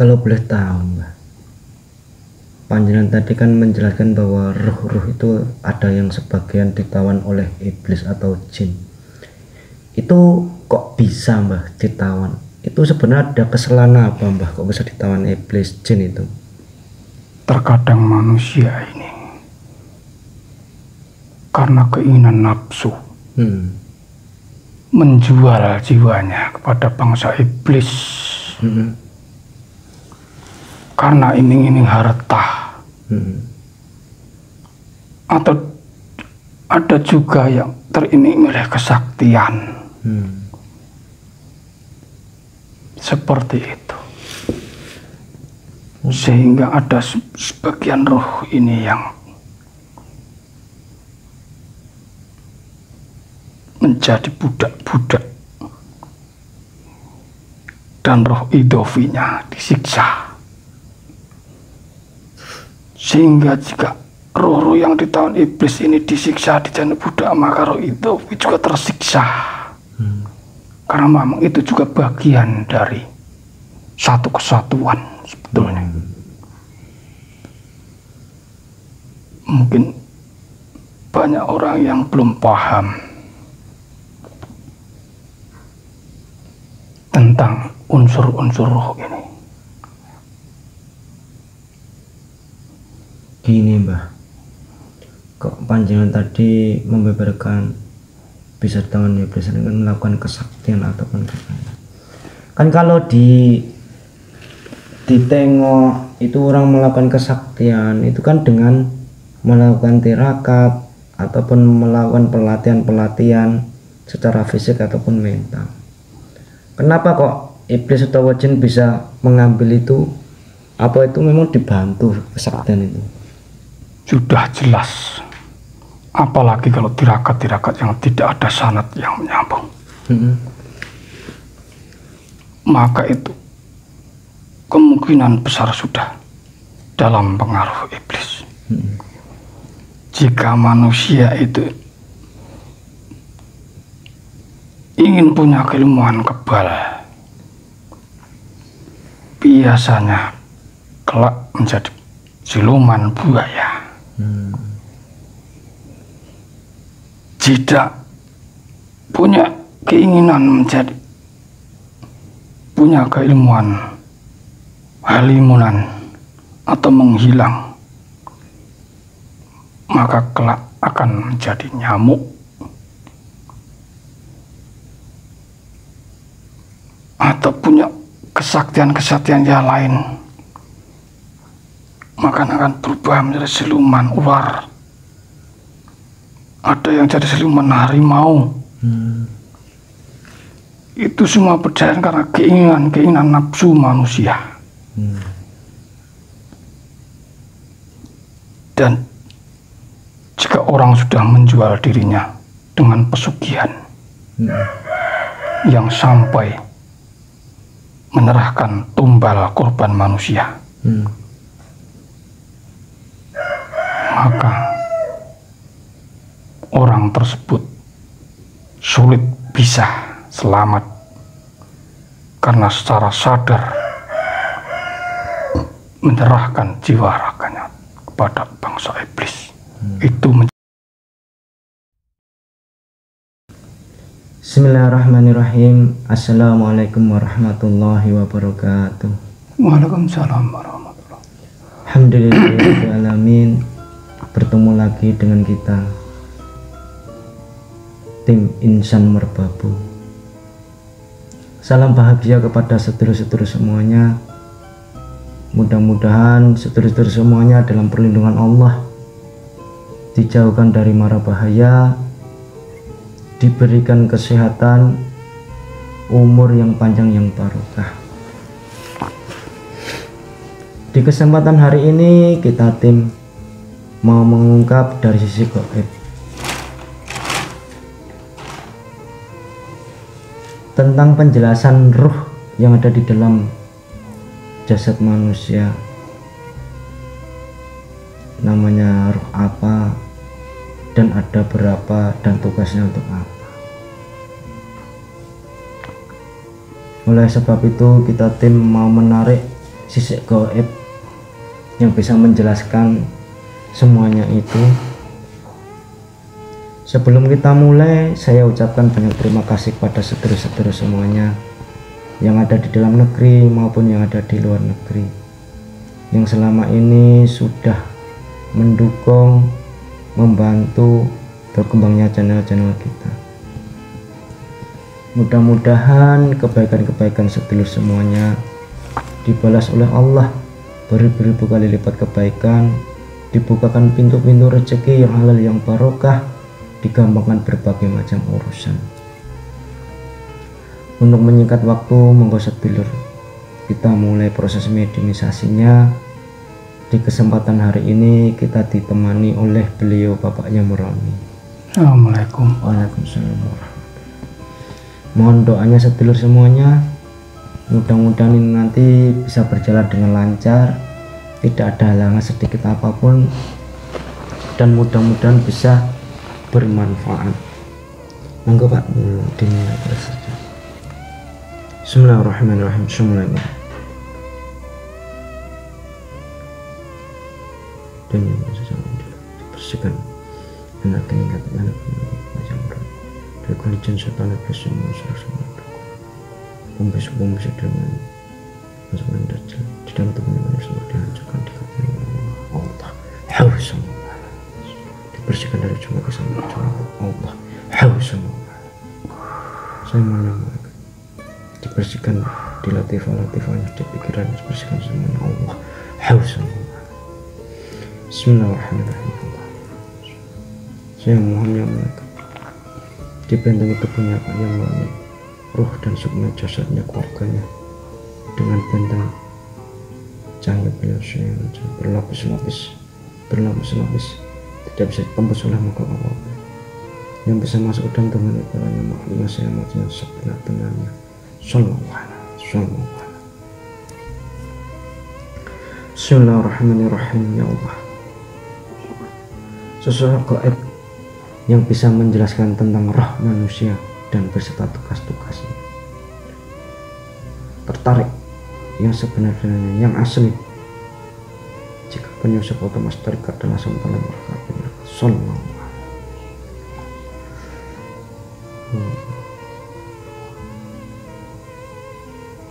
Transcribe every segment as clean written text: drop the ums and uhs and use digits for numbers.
Kalau boleh tahu Mbah, panjenengan tadi kan menjelaskan bahwa ruh-ruh itu ada yang sebagian ditawan oleh iblis atau jin. Itu kok bisa Mbah ditawan? Itu sebenarnya ada kesalahan apa Mbah kok bisa ditawan iblis jin itu? Terkadang manusia ini karena keinginan nafsu menjual jiwanya kepada bangsa iblis. Karena iming-iming harta. Atau ada juga yang teriming oleh kesaktian. Seperti itu. Sehingga ada sebagian roh ini yang menjadi budak-budak, dan roh idofinya disiksa. Sehingga jika roh-roh yang ditawan iblis ini disiksa, dijadi budak, maka roh idofi juga tersiksa. Karena memang itu juga bagian dari satu kesatuan sebetulnya. Mungkin banyak orang yang belum paham tentang unsur-unsur roh ini. Gini Mbah, kok panjenengan tadi membeberkan bisa ditawan iblis kan melakukan kesaktian ataupun kan kalau ditengok itu orang melakukan kesaktian itu kan dengan melakukan tirakat ataupun melakukan pelatihan secara fisik ataupun mental. Kenapa kok iblis atau jin bisa mengambil itu? Apa itu memang dibantu kesaktian itu? Sudah jelas, apalagi kalau tirakat-tirakat yang tidak ada sanad yang menyambung. Maka itu kemungkinan besar sudah dalam pengaruh iblis. Jika manusia itu ingin punya keilmuan kebal, biasanya kelak menjadi siluman buaya. Jika punya keinginan punya keilmuan halimunan atau menghilang, maka kelak akan menjadi nyamuk. Atau punya kesaktian-kesaktian yang lain, maka akan berubah menjadi siluman ular. Ada yang jadi siluman harimau. Itu semua berdasarkan karena keinginan nafsu manusia. Dan jika orang sudah menjual dirinya dengan pesugihan yang sampai menyerahkan tumbal korban manusia, maka orang tersebut sulit bisa selamat karena secara sadar menyerahkan jiwa raganya kepada bangsa iblis. Itu Bismillahirrahmanirrahim. Assalamualaikum warahmatullahi wabarakatuh. Waalaikumsalam warahmatullahi wabarakatuh. Alhamdulillahirrahmanirrahim. Bertemu lagi dengan kita tim Insan Merbabu. Salam bahagia kepada sedulur-sedulur semuanya. Mudah-mudahan sedulur-sedulur semuanya dalam perlindungan Allah, dijauhkan dari mara bahaya, diberikan kesehatan, umur yang panjang yang barokah. Di kesempatan hari ini kita tim mau mengungkap dari sisi gaib tentang penjelasan ruh yang ada di dalam jasad manusia. Namanya ruh apa dan ada berapa dan tugasnya untuk apa. Oleh sebab itu kita tim mau menarik sisi gaib yang bisa menjelaskan semuanya itu. Sebelum kita mulai, saya ucapkan banyak terima kasih pada sedulur-sedulur semuanya yang ada di dalam negeri maupun yang ada di luar negeri, yang selama ini sudah mendukung, membantu berkembangnya channel-channel kita. Mudah-mudahan kebaikan-kebaikan sedulur semuanya dibalas oleh Allah beribu-ribu kali lipat kebaikan, dibukakan pintu-pintu rezeki yang halal yang barokah, digampangkan berbagai macam urusan. Untuk menyingkat waktu, monggo sedulur kita mulai proses mediumisasinya. Di kesempatan hari ini kita ditemani oleh beliau Bapaknya Murami. Assalamualaikum. Waalaikumsalam. Mohon doanya sedulur semuanya, mudah-mudahan ini nanti bisa berjalan dengan lancar, tidak ada halangan sedikit apapun, dan mudah-mudahan bisa bermanfaat. Monggo Pak, dimulai saja. Bismillahirrahmanirrahim. Bismillahirrahmanirrahim. Dan yang dibersihkan anak ingat anak macam dari kulitan setan iblis yang musuh semua pembesuk dengan masukan dajjal di dalam tubuh manusia semua dihancurkan di kaki Allah. Haus dibersihkan dari semua kesamaan Allah. Haus saya menyamakan dibersihkan di latifah-latifahnya, di pikiran dibersihkan semuanya Allah. Haus Bismillahirrahmanirrahim. Saya mohon yang mereka dibentengi tubuhnya Pak yang melalui ruh dan sukma jasadnya, keluarganya dengan benteng cahaya beliau yang berlapis-lapis tidak bisa ditembus oleh makhluk Allah yang bisa masuk dan dengan ibaratnya makhluknya saya matinya sebenar-benarnya. Sallallahu. Bismillahirrahmanirrahim. Ya Allah, sesuatu gaib yang bisa menjelaskan tentang roh manusia dan beserta tugas-tugasnya. Tertarik yang sebenarnya, yang asli. Jika penyusup otomatis terikat dan langsung dalam berkabin. Sallallahu.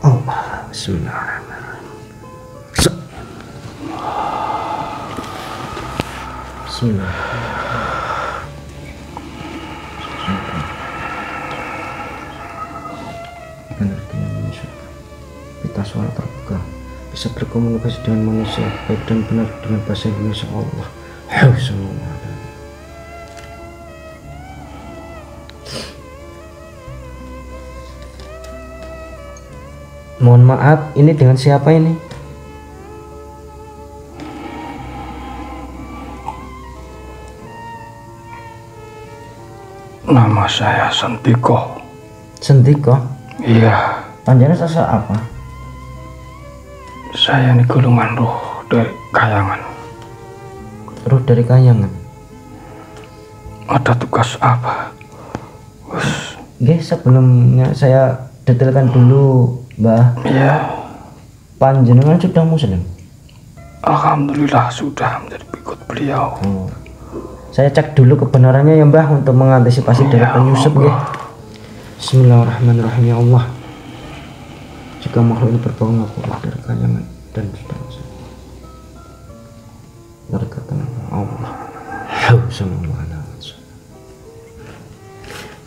Allah. Bismillahirrahmanirrahim. Bismillah. Kita suara terbuka bisa berkomunikasi dengan manusia baik dan benar dengan bahasa Indonesia Allah. Mohon maaf, ini dengan siapa ini? Nama saya Sentiko. Sentiko? Iya. Panjangnya sosok apa? Saya ini gulungan ruh dari Kayangan. Ruh dari Kayangan? Ada tugas apa? Nggih, sebelumnya saya detailkan dulu, Mbah. Iya. Panjenengan sudah muslim? Alhamdulillah sudah menjadi pengikut beliau. Saya cek dulu kebenarannya ya Mbah untuk mengantisipasi dari penyusup nggih. Bismillahirrahmanirrahim. Ya Allah, jika makhluk ini berbohong aku dari Kayangan dan tidak bisa dari kata Allah.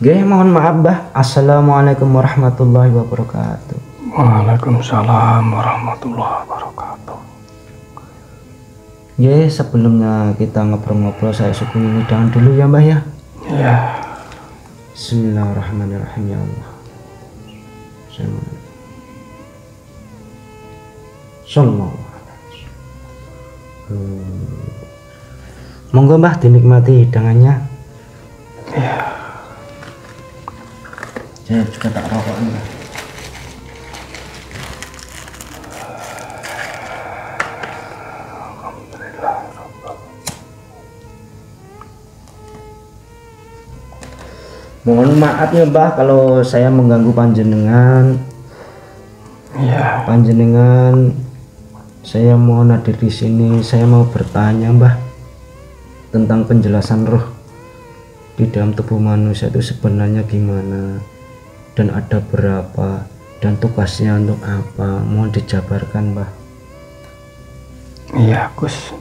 Nggih, mohon maaf Mbah. Assalamualaikum warahmatullahi wabarakatuh. Waalaikumsalam warahmatullahi wabarakatuh. Ya, sebelumnya kita ngobrol-ngobrol saya syukuri hidangan dulu ya Mbah ya. Iya. Bismillahirrahmanirrahim. Ya Allah, Sallallahu. Monggo Mbah dinikmati hidangannya. Iya. Saya juga tak rokok Mbah. Mohon maaf ya Mbah kalau saya mengganggu panjenengan. Iya. Panjenengan Saya mau hadir di sini, saya mau bertanya Mbah tentang penjelasan roh di dalam tubuh manusia itu sebenarnya gimana dan ada berapa dan tugasnya untuk apa, mohon dijabarkan Mbah. Iya Gus,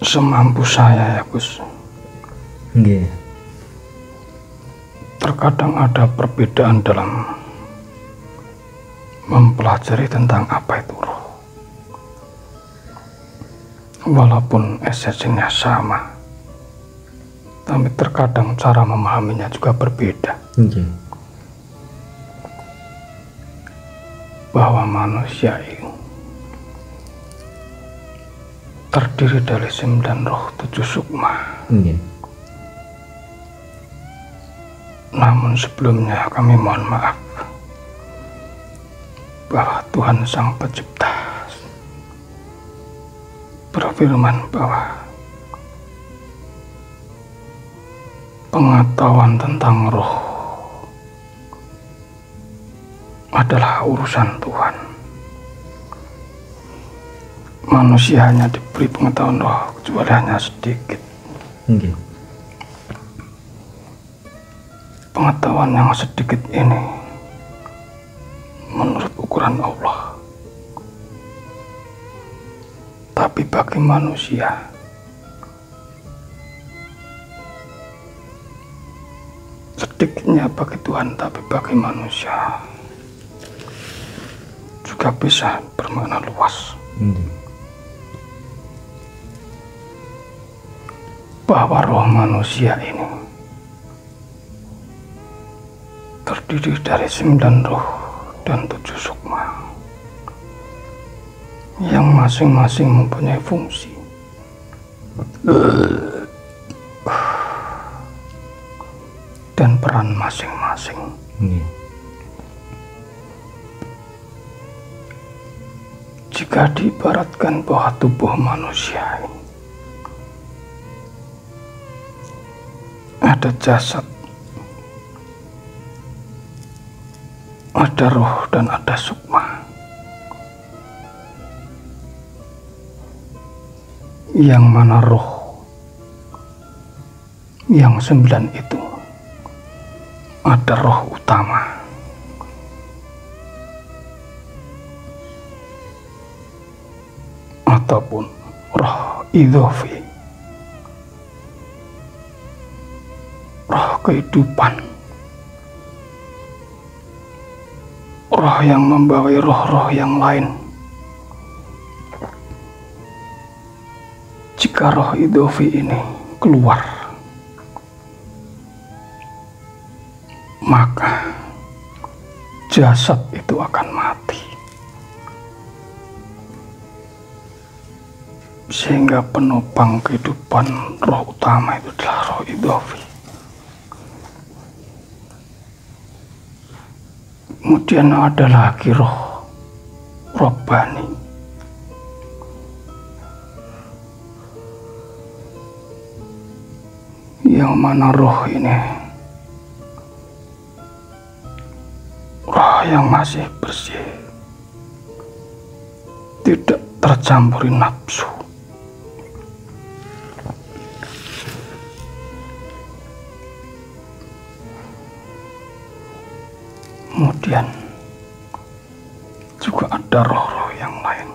semampu saya ya Gus. Nggih. Terkadang ada perbedaan dalam mempelajari tentang apa itu roh. Walaupun esensinya sama, tapi terkadang cara memahaminya juga berbeda. Nggih. Bahwa manusia itu terdiri dari 9 roh 7 sukma. Nggih. Namun sebelumnya kami mohon maaf bahwa Tuhan Sang Pencipta berfirman bahwa pengetahuan tentang roh adalah urusan Tuhan. Manusia hanya diberi pengetahuan roh kecuali hanya sedikit. Nggih. Pengetahuan yang sedikit ini menurut ukuran Allah, tapi bagi manusia sedikitnya bagi Tuhan, tapi bagi manusia juga bisa bermakna luas. Bahwa roh manusia ini terdiri dari 9 roh dan 7 sukma yang masing-masing mempunyai fungsi dan peran masing-masing. Jika diibaratkan bahwa tubuh manusia ini ada jasad, ada roh dan ada sukma. Yang mana roh yang 9 itu ada roh utama, ataupun roh idhofi, roh kehidupan, roh yang membawai roh-roh yang lain. Jika roh idhofi ini keluar, maka jasad itu akan mati, sehingga penopang kehidupan roh utama itu adalah roh idhofi. Kemudian ada lagi roh robbani, yang mana roh ini roh yang masih bersih, tidak tercampuri nafsu. Kemudian juga ada roh-roh yang lain.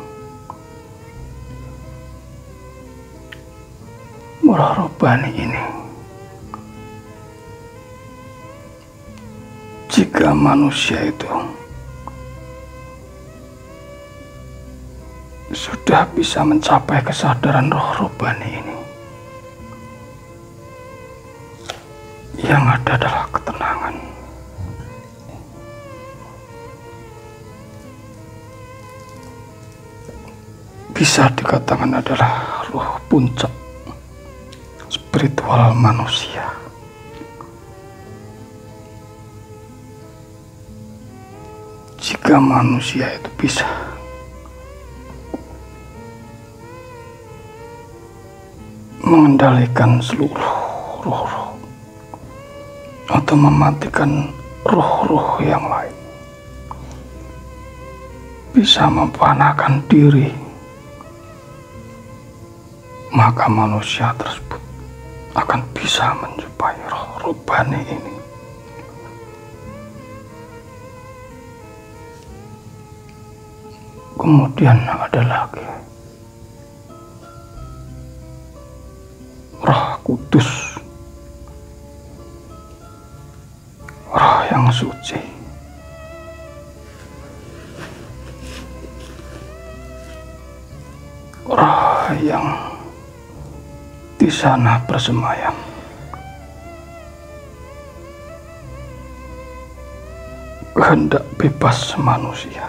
Roh robbani ini, jika manusia itu sudah bisa mencapai kesadaran roh robbani ini, yang ada adalah ketenangan. Bisa dikatakan adalah roh puncak spiritual manusia. Jika manusia itu bisa mengendalikan seluruh roh-roh atau mematikan roh-roh yang lain, bisa memfanakan diri, maka manusia tersebut akan bisa menjumpai roh rubani ini. Kemudian ada lagi Roh Kudus, roh yang suci, roh yang di sana bersemayam. Kehendak bebas manusia.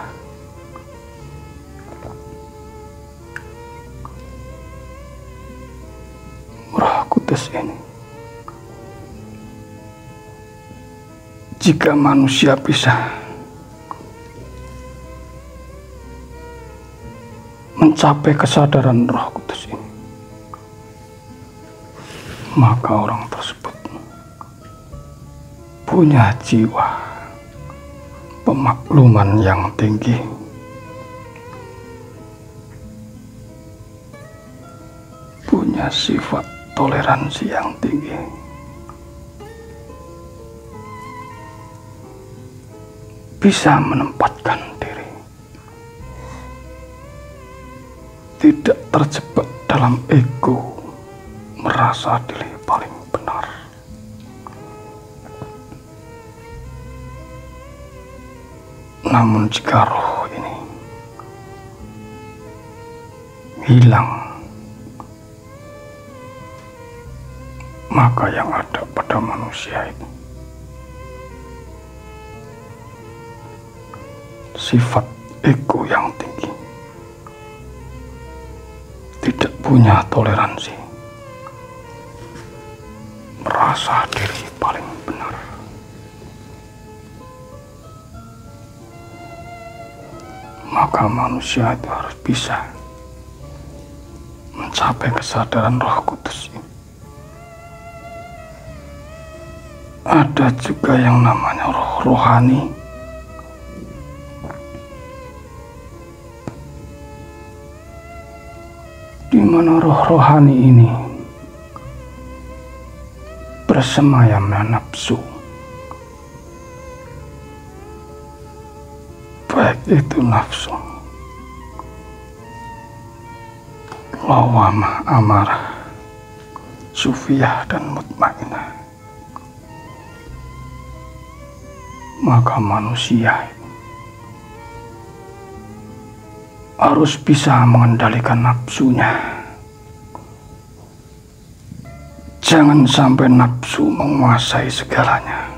Roh Kudus ini, jika manusia bisa mencapai kesadaran Roh Kudus ini, maka orang tersebut punya jiwa pemakluman yang tinggi, punya sifat toleransi yang tinggi, bisa menempatkan diri, tidak terjebak dalam ego, merasa diri paling benar. Namun jika roh ini hilang, maka yang ada pada manusia itu sifat ego yang tinggi, tidak punya toleransi, merasa diri paling benar. Maka manusia itu harus bisa mencapai kesadaran Roh Kudus ini. Ada juga yang namanya roh rohani, di mana roh rohani ini bersemayamnya nafsu, baik itu nafsu lawamah, amarah, sufiyah, dan mutmainah. Maka manusia harus bisa mengendalikan nafsunya. Jangan sampai nafsu menguasai segalanya.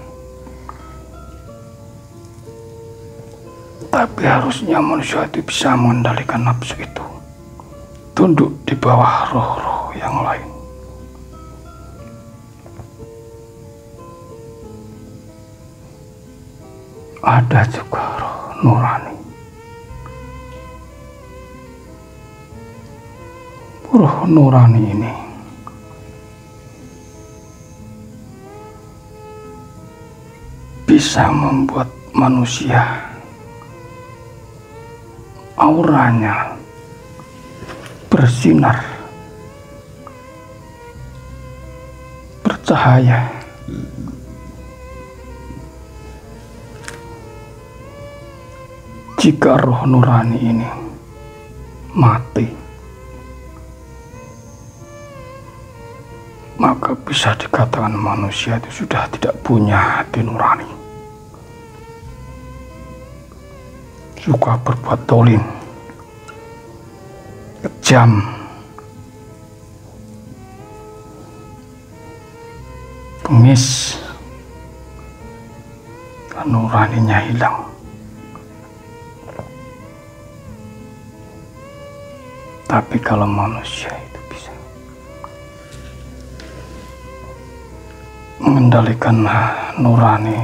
Tapi harusnya manusia itu bisa mengendalikan nafsu itu, tunduk di bawah roh-roh yang lain. Ada juga roh nurani. Roh nurani ini bisa membuat manusia auranya bersinar, bercahaya. Jika roh nurani ini mati, maka bisa dikatakan manusia itu sudah tidak punya hati nurani. Suka berbuat dolim, kejam, bengis, dan nuraninya hilang. Tapi kalau manusia itu bisa mengendalikan nurani,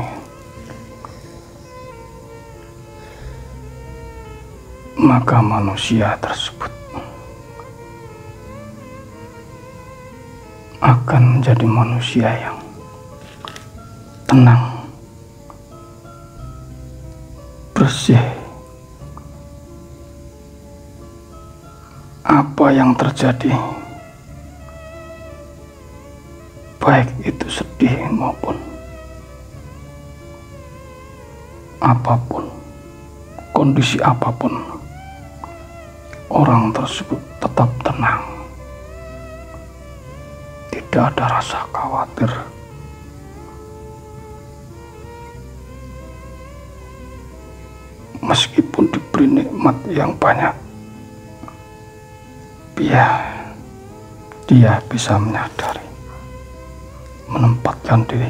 maka manusia tersebut akan menjadi manusia yang tenang, bersih, apa yang terjadi, baik itu sedih maupun apapun, kondisi apapun, orang tersebut tetap tenang. Tidak ada rasa khawatir. Meskipun diberi nikmat yang banyak, dia bisa menyadari, menempatkan diri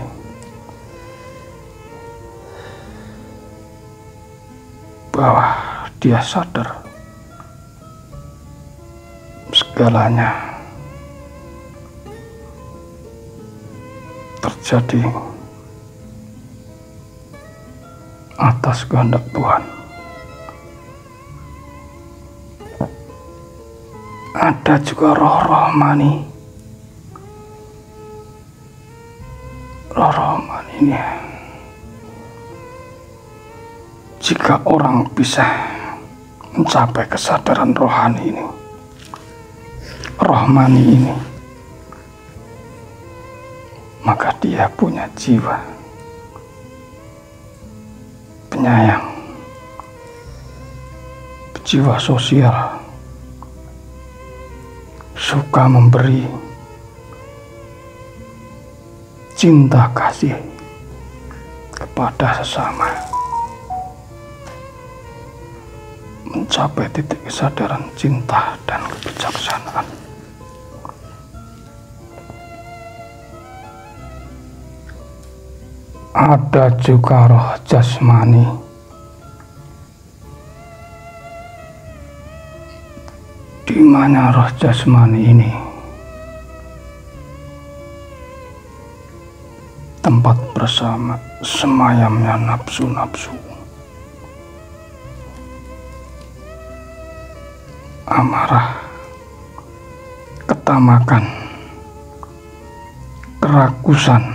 bahwa dia sadar segalanya terjadi atas kehendak Tuhan. Ada juga roh rohani. Roh rohani ini, jika orang bisa mencapai kesadaran rohani ini, rohani ini, maka dia punya jiwa penyayang, jiwa sosial, suka memberi, cinta kasih kepada sesama, mencapai titik kesadaran cinta dan kebijaksanaan. Ada juga roh jasmani. Di mana roh jasmani ini tempat bersama semayamnya nafsu-nafsu, amarah, ketamakan, kerakusan,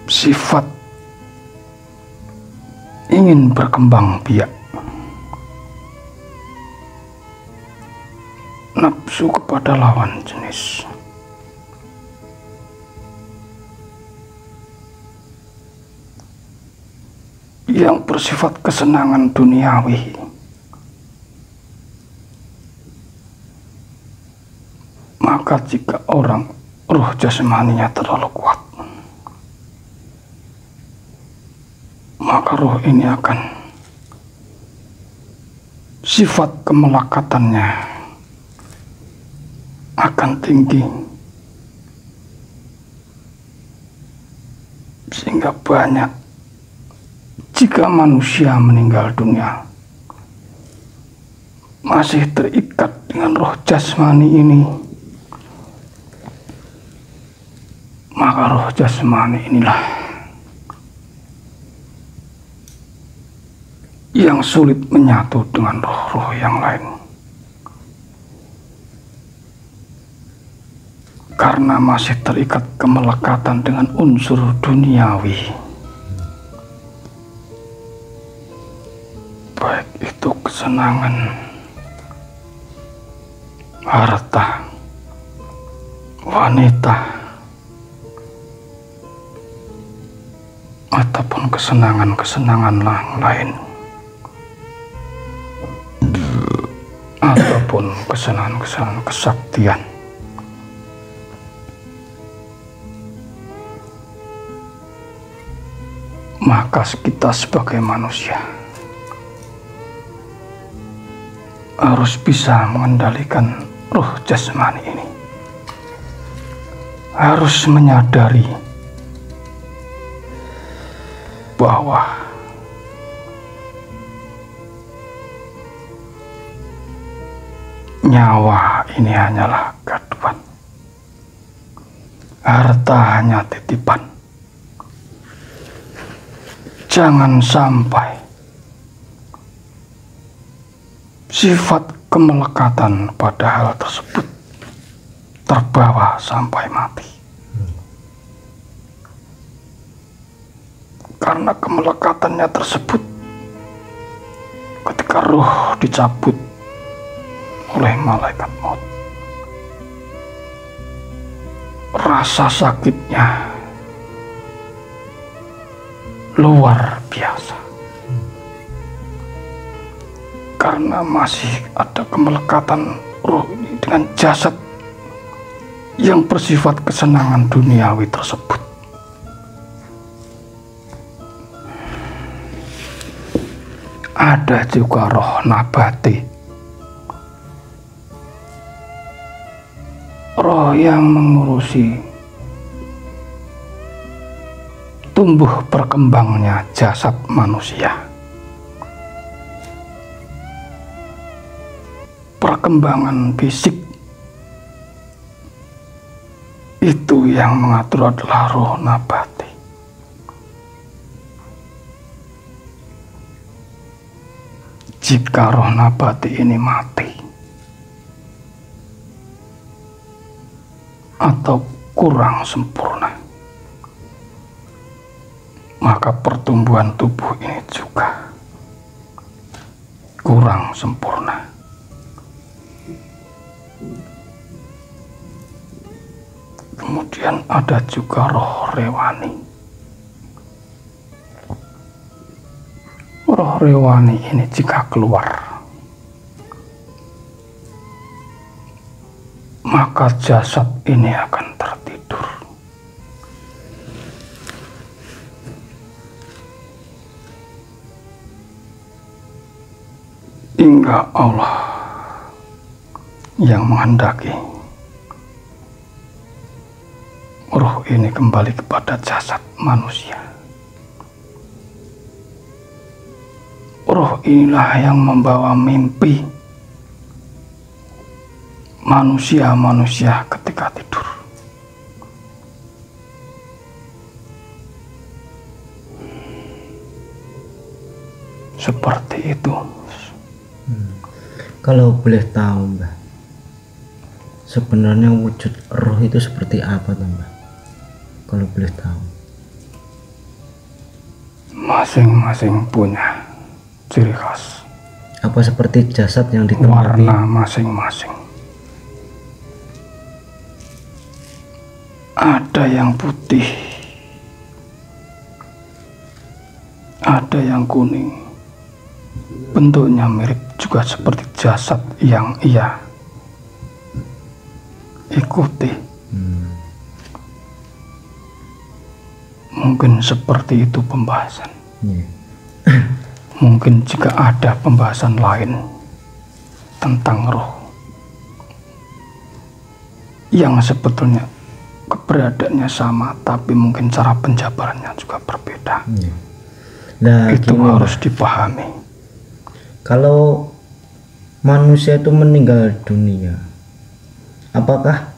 sifat ingin berkembang biak, nafsu kepada lawan jenis, yang bersifat kesenangan duniawi. Maka jika orang roh jasmaninya terlalu kuat, maka roh ini akan sifat kemelekatannya akan tinggi, sehingga banyak jika manusia meninggal dunia masih terikat dengan roh jasmani ini, maka roh jasmani inilah yang sulit menyatu dengan roh-roh yang lain, karena masih terikat kemelekatan dengan unsur duniawi, baik itu kesenangan, harta, wanita, ataupun kesenangan-kesenangan lain, ataupun kesenangan-kesenangan kesaktian. Maka kita sebagai manusia harus bisa mengendalikan roh jasmani ini, harus menyadari bahwa nyawa ini hanyalah gaduhan, harta hanya titipan. Jangan sampai sifat kemelekatan pada hal tersebut terbawa sampai mati. Karena kemelekatannya tersebut ketika jika roh dicabut oleh malaikat maut, rasa sakitnya luar biasa, karena masih ada kemelekatan roh ini dengan jasad yang bersifat kesenangan duniawi tersebut. Ada juga roh nabati, roh yang mengurusi tumbuh berkembangnya jasad manusia, perkembangan fisik. Itu yang mengatur adalah roh nabati. Jika roh nabati ini mati atau kurang sempurna, maka pertumbuhan tubuh ini juga kurang sempurna. Kemudian ada juga roh rewani. Roh rewani ini jika keluar, maka jasad ini akan tertidur. Hingga Allah yang menghendaki roh ini kembali kepada jasad manusia. Roh inilah yang membawa mimpi manusia-manusia ketika tidur. Seperti itu. Kalau boleh tahu, Mbah, sebenarnya wujud roh itu seperti apa, Mbah? Kalau boleh tahu. Masing-masing punya ciri khas. Apa seperti jasad yang ditemui? Warna masing-masing. Ada yang putih, ada yang kuning. Bentuknya mirip juga seperti jasad yang ia ikuti. Mungkin seperti itu pembahasan. Mungkin jika ada pembahasan lain tentang roh yang sebetulnya keberadaannya sama, tapi mungkin cara penjabarannya juga berbeda. Nah, itu harus dipahami. Kalau manusia itu meninggal dunia, apakah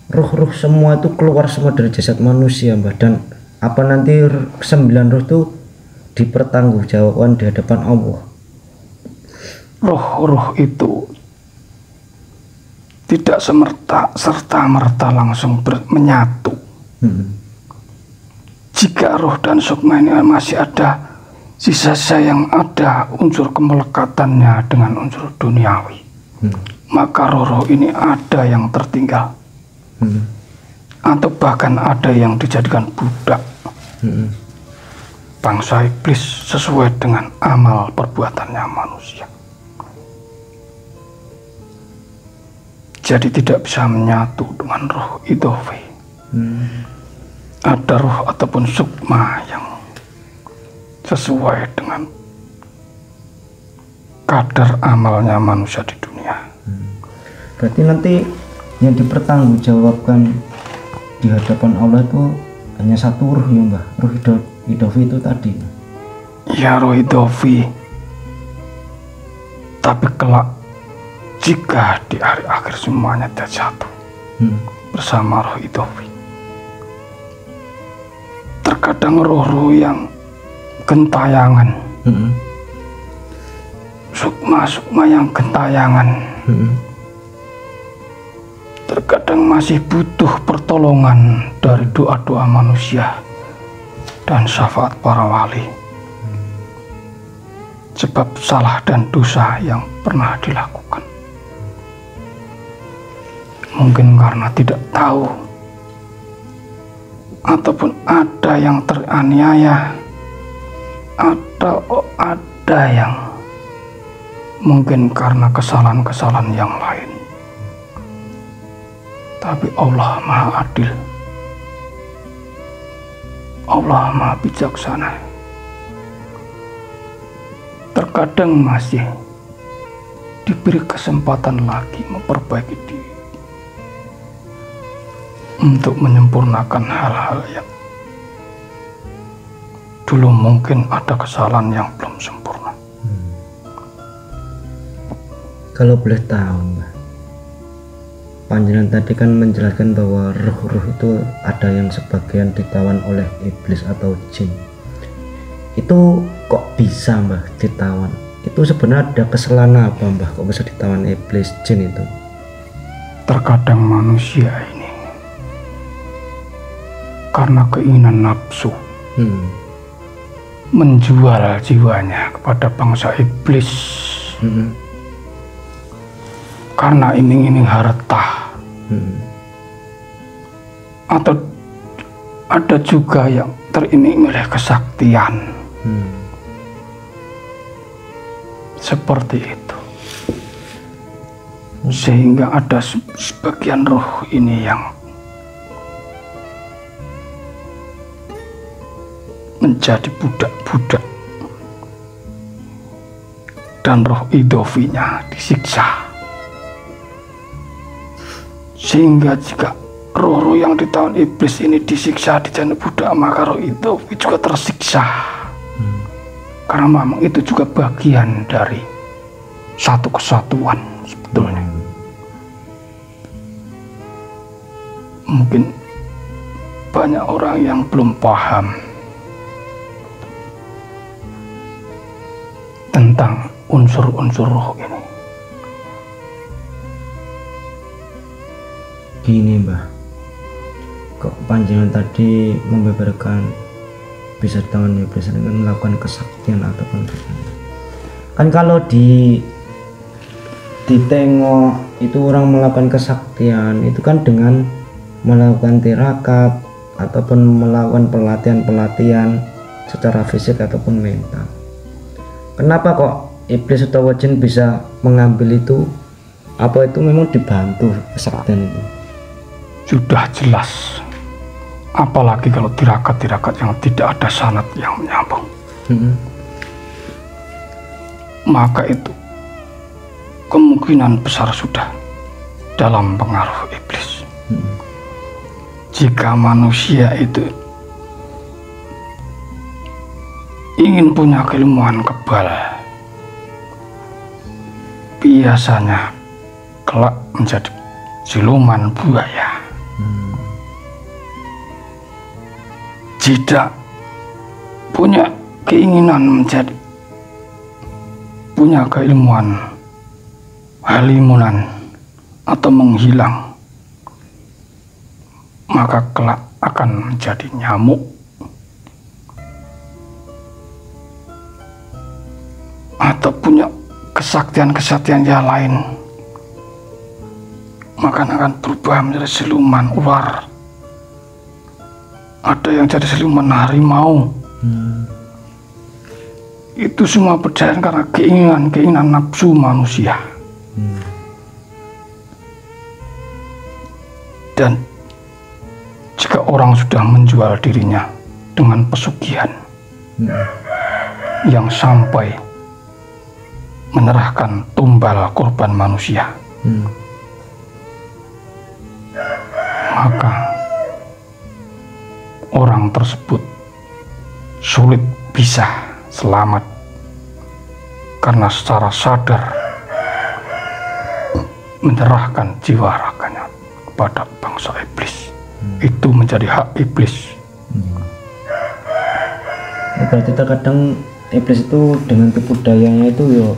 roh-roh semua itu keluar semua dari jasad manusia, Mbah? Dan apa nanti 9 roh itu dipertanggungjawabkan di hadapan Allah? Roh-roh itu tidak serta-merta langsung menyatu. Jika roh dan sukma ini masih ada sisa-sisa yang ada unsur kemelekatannya dengan unsur duniawi, maka roh-roh ini ada yang tertinggal, atau bahkan ada yang dijadikan budak bangsa iblis sesuai dengan amal perbuatannya manusia. Jadi tidak bisa menyatu dengan roh idofi. Ada roh ataupun sukma yang sesuai dengan kadar amalnya manusia di dunia. Berarti nanti yang dipertanggungjawabkan di hadapan Allah itu hanya satu roh, ya Mbah? Roh idofi itu tadi. Ya, roh idofi. Tapi kelak jika di hari akhir semuanya terjatuh bersama roh idofi, terkadang roh-roh yang gentayangan, sukma-sukma yang gentayangan, terkadang masih butuh pertolongan dari doa-doa manusia dan syafaat para wali. sebab salah dan dosa yang pernah dilakukan. Mungkin karena tidak tahu, ataupun ada yang teraniaya, atau ada yang mungkin karena kesalahan-kesalahan yang lain. Tapi Allah Maha Adil, Allah Maha Bijaksana. Terkadang masih diberi kesempatan lagi memperbaiki diri, untuk menyempurnakan hal-hal yang dulu mungkin ada kesalahan yang belum sempurna. Kalau boleh tahu, Mbah, panjenengan tadi kan menjelaskan bahwa roh-roh itu ada yang sebagian ditawan oleh iblis atau jin. Itu kok bisa, Mbah, ditawan? Itu sebenarnya ada kesalahan apa, Mbah, kok bisa ditawan iblis, jin itu? Terkadang manusia ini karena keinginan nafsu menjual jiwanya kepada bangsa iblis, karena iming-iming harta, atau ada juga yang teriming oleh kesaktian, seperti itu, sehingga ada sebagian roh ini yang menjadi budak-budak, dan roh idofinya disiksa. Sehingga jika roh-roh yang ditawan iblis ini disiksa di jana budak, maka roh idofi juga tersiksa. Karena memang itu juga bagian dari satu kesatuan sebetulnya. Mungkin banyak orang yang belum paham tentang unsur-unsur roh ini. Gini, Mbah, kok panjenengan tadi membeberkan bisa ditawan iblis dengan melakukan kesaktian ataupun kan kalau ditengok itu orang melakukan kesaktian itu kan dengan melakukan tirakat ataupun melakukan pelatihan secara fisik ataupun mental. Kenapa kok iblis atau jin bisa mengambil itu? Apa itu memang dibantu kesaktian itu? Sudah jelas, apalagi kalau tirakat-tirakat yang tidak ada sanad yang menyambung. Maka itu kemungkinan besar sudah dalam pengaruh iblis. Jika manusia itu ingin punya keilmuan kebal, biasanya kelak menjadi siluman buaya. Jika punya keinginan menjadi punya keilmuan halimunan atau menghilang, maka kelak akan menjadi nyamuk. Atau punya kesaktian-kesaktian yang lain, maka akan berubah menjadi siluman ular. Ada yang jadi siluman harimau. Itu semua berjalan karena keinginan nafsu manusia. Dan jika orang sudah menjual dirinya dengan pesugihan yang sampai menyerahkan tumbal korban manusia, maka orang tersebut sulit bisa selamat, karena secara sadar menyerahkan jiwa raganya kepada bangsa iblis. Itu menjadi hak iblis. Berarti terkadang iblis itu dengan tipu dayanya itu ya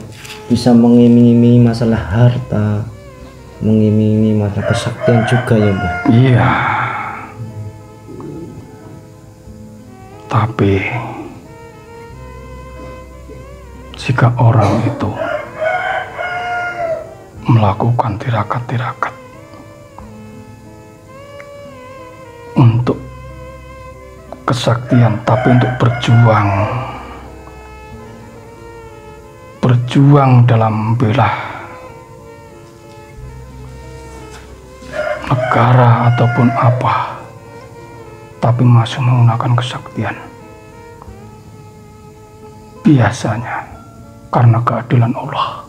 bisa mengiming-imingi masalah harta, mengiming-imingi masalah kesaktian juga ya, Mbak. Iya. Tapi jika orang itu melakukan tirakat-tirakat untuk kesaktian, tapi untuk berjuang dalam membela negara ataupun apa, tapi masih menggunakan kesaktian, biasanya karena keadilan Allah,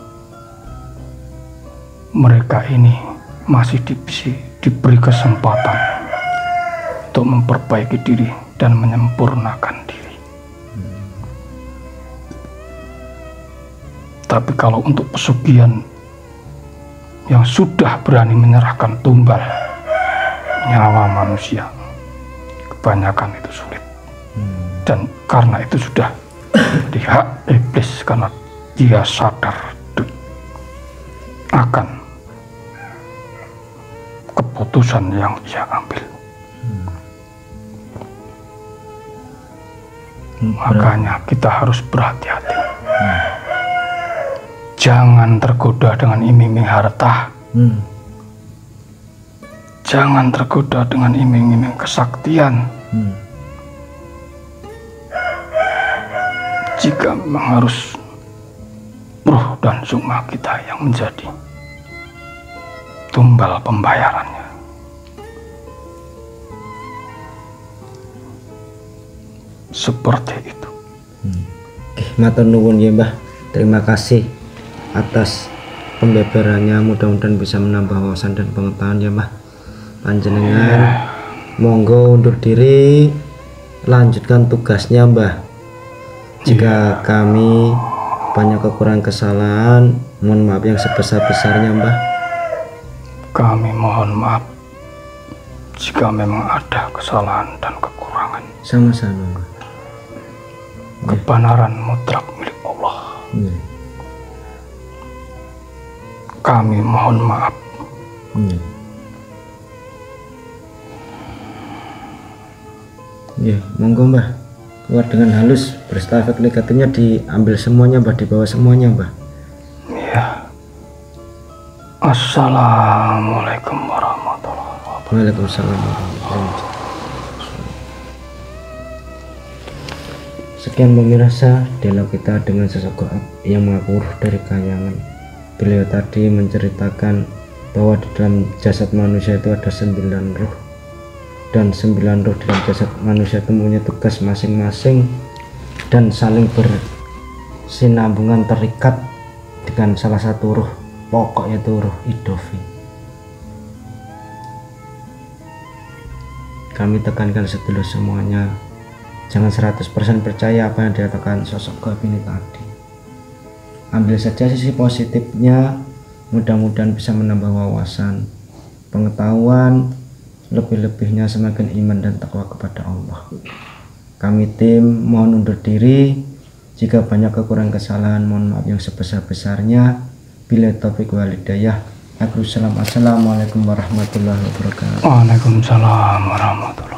mereka ini masih diberi kesempatan untuk memperbaiki diri dan menyempurnakan diri. Tapi kalau untuk pesugihan yang sudah berani menyerahkan tumbal nyawa manusia, kebanyakan itu sulit. Dan karena itu sudah di hak iblis, karena dia sadar akan keputusan yang ia ambil. Makanya kita harus berhati-hati. Jangan tergoda dengan iming-iming harta. Jangan tergoda dengan iming-iming kesaktian. Jika memang harus ruh dan sukma kita yang menjadi tumbal pembayarannya. Seperti itu. Matur nuwun ya Mbah. Terima kasih atas pembeberannya, mudah-mudahan bisa menambah wawasan dan pengetahuan ya Mbah. Panjenengan monggo undur diri, lanjutkan tugasnya Mbah. Jika kami banyak kekurangan kesalahan, mohon maaf yang sebesar-besarnya Mbah. Kami mohon maaf jika memang ada kesalahan dan kekurangan. Sama-sama Mbah. Kebenaran mutlak milik Allah. Kami mohon maaf. Ya, monggo Mbah. Keluar dengan halus, berstafet negatifnya diambil semuanya Mbah, dibawa semuanya Mbah. Ya. Assalamualaikum warahmatullahi wabarakatuh. Waalaikumsalam warahmatullahi wabarakatuh. Sekian pemirsa, dialog kita dengan sosok gaib yang mengaku ruh dari kayangan. Beliau tadi menceritakan bahwa di dalam jasad manusia itu ada 9 ruh, dan 9 ruh dalam jasad manusia itu punya tugas masing-masing dan saling bersinambungan, terikat dengan salah satu ruh pokok, yaitu ruh idofi. Kami tekankan sedulur semuanya, jangan 100% percaya apa yang dikatakan sosok gaib ini tadi. Ambil saja sisi positifnya, mudah-mudahan bisa menambah wawasan, pengetahuan, lebih-lebihnya semakin iman dan takwa kepada Allah. Kami tim mohon undur diri, jika banyak kekurangan kesalahan mohon maaf yang sebesar-besarnya. Bila taufik wal hidayah. Assalamualaikum warahmatullahi wabarakatuh. Waalaikumsalam warahmatullahi wabarakatuh.